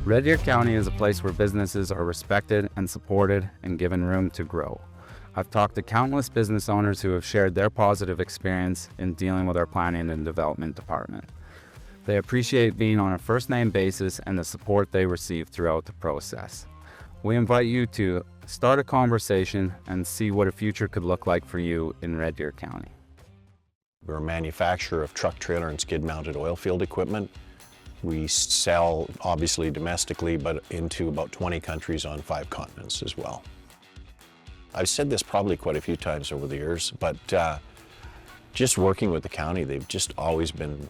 Red Deer County is a place where businesses are respected and supported and given room to grow. I've talked to countless business owners who have shared their positive experience in dealing with our planning and development department. They appreciate being on a first-name basis and the support they receive throughout the process. We invite you to start a conversation and see what a future could look like for you in Red Deer County. We're a manufacturer of truck, trailer, and skid-mounted oil field equipment. We sell, obviously, domestically, but into about 20 countries on 5 continents as well. I've said this probably quite a few times over the years, but just working with the county, they've just always been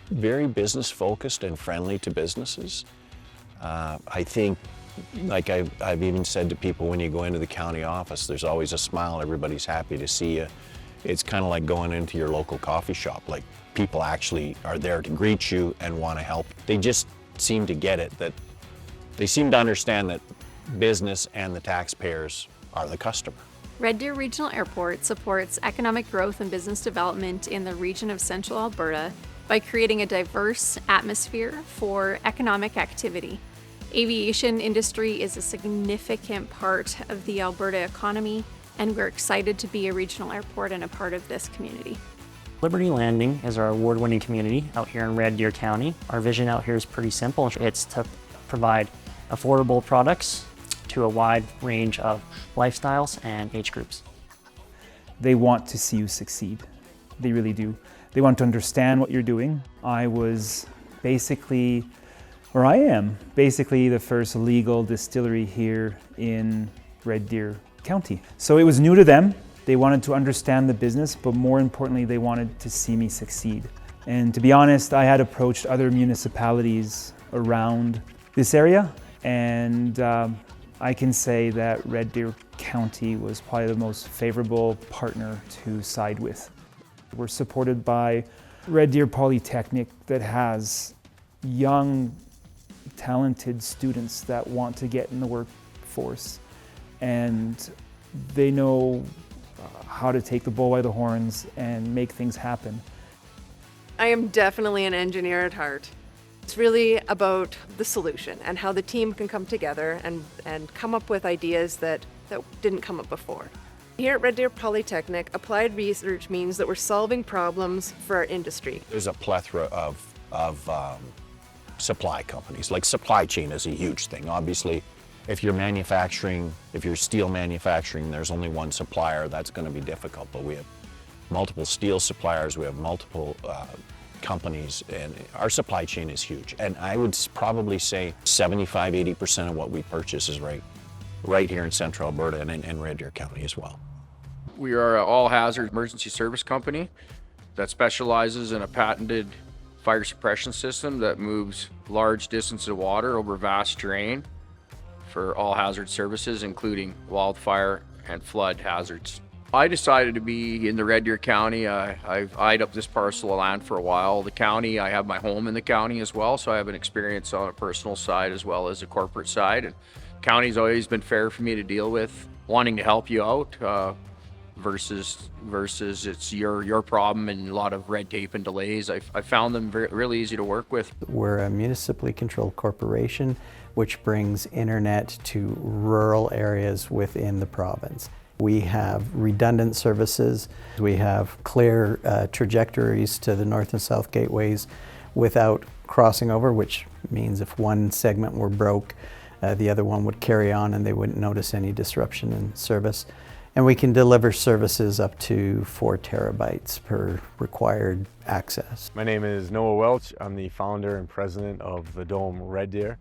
very business-focused and friendly to businesses. I think, like I've even said to people, when you go into the county office, there's always a smile, everybody's happy to see you. It's kind of like going into your local coffee shop. Like, people actually are there to greet you and want to help. They just seem to get it, that they seem to understand that business and the taxpayers are the customer. Red Deer Regional Airport supports economic growth and business development in the region of Central Alberta by creating a diverse atmosphere for economic activity. Aviation industry is a significant part of the Alberta economy, and we're excited to be a regional airport and a part of this community. Liberty Landing is our award-winning community out here in Red Deer County. Our vision out here is pretty simple. It's to provide affordable products to a wide range of lifestyles and age groups. They want to see you succeed. They really do. They want to understand what you're doing. I was basically, or I am, basically the first legal distillery here in Red Deer County. So it was new to them. They wanted to understand the business, but more importantly, they wanted to see me succeed. And to be honest, I had approached other municipalities around this area, and I can say that Red Deer County was probably the most favorable partner to side with. We're supported by Red Deer Polytechnic that has young, talented students that want to get in the workforce, and they know how to take the bull by the horns and make things happen. I am definitely an engineer at heart. It's really about the solution and how the team can come together and come up with ideas that didn't come up before. Here at Red Deer Polytechnic, applied research means that we're solving problems for our industry. There's a plethora of supply companies. Like, supply chain is a huge thing. Obviously, if you're steel manufacturing, there's only one supplier, that's going to be difficult. But we have multiple steel suppliers, we have multiple companies, and our supply chain is huge. And I would probably say 75–80% of what we purchase is right here in Central Alberta and in Red Deer County as well. We are an all-hazard emergency service company that specializes in a patented fire suppression system that moves large distances of water over vast terrain for all hazard services, including wildfire and flood hazards. I decided to be in the Red Deer County. I've eyed up this parcel of land for a while. The county, I have my home in the county as well, so I have an experience on a personal side as well as a corporate side. And county's always been fair for me to deal with, wanting to help you out versus it's your problem and a lot of red tape and delays. I found them really easy to work with. We're a municipally controlled corporation which brings internet to rural areas within the province. We have redundant services. We have clear trajectories to the north and south gateways without crossing over, which means if one segment were broke, the other one would carry on and they wouldn't notice any disruption in service. And we can deliver services up to 4 terabytes per required access. My name is Noah Welch. I'm the founder and president of The Dome Red Deer.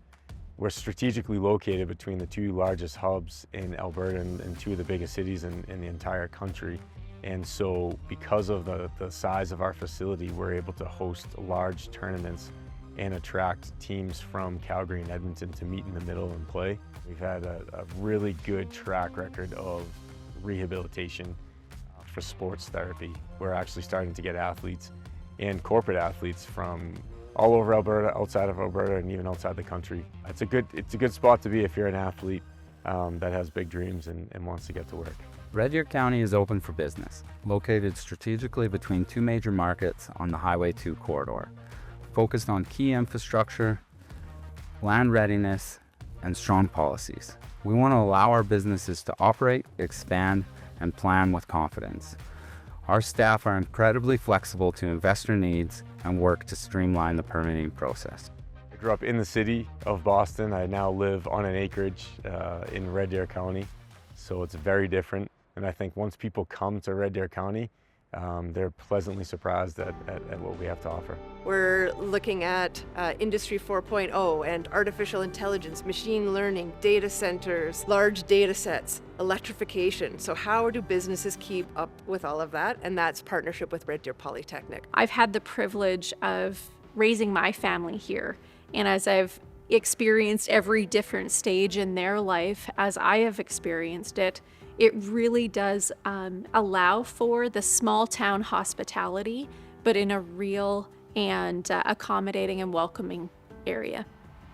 We're strategically located between the 2 largest hubs in Alberta and 2 of the biggest cities in the entire country. And so because of the size of our facility, we're able to host large tournaments and attract teams from Calgary and Edmonton to meet in the middle and play. We've had a really good track record of rehabilitation for sports therapy. We're actually starting to get athletes and corporate athletes from all over Alberta, outside of Alberta, and even outside the country. It's a good spot to be if you're an athlete that has big dreams and wants to get to work. Red Deer County is open for business, located strategically between 2 major markets on the Highway 2 corridor, focused on key infrastructure, land readiness, and strong policies. We want to allow our businesses to operate, expand, and plan with confidence. Our staff are incredibly flexible to investor needs and work to streamline the permitting process. I grew up in the city of Boston. I now live on an acreage in Red Deer County, so it's very different. And I think once people come to Red Deer County, they're pleasantly surprised at what we have to offer. We're looking at Industry 4.0 and artificial intelligence, machine learning, data centers, large data sets, electrification. So how do businesses keep up with all of that? And that's partnership with Red Deer Polytechnic. I've had the privilege of raising my family here, and as I've experienced every different stage in their life as I have experienced it, it really does allow for the small town hospitality, but in a real and accommodating and welcoming area.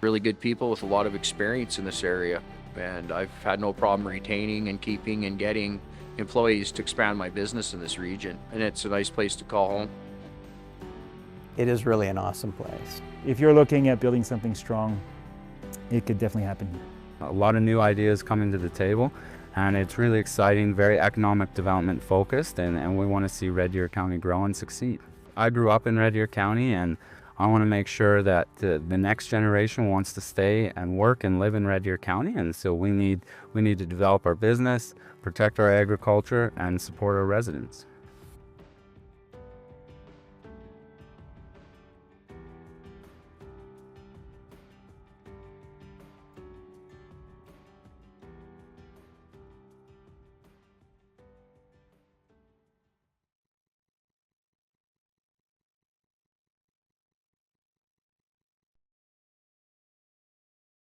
Really good people with a lot of experience in this area, and I've had no problem retaining and keeping and getting employees to expand my business in this region, and it's a nice place to call home. It is really an awesome place. If you're looking at building something strong, it could definitely happen here. A lot of new ideas coming to the table, and it's really exciting, very economic development focused, and we want to see Red Deer County grow and succeed. I grew up in Red Deer County, and I want to make sure that the next generation wants to stay and work and live in Red Deer County, and so we need to develop our business, protect our agriculture, and support our residents.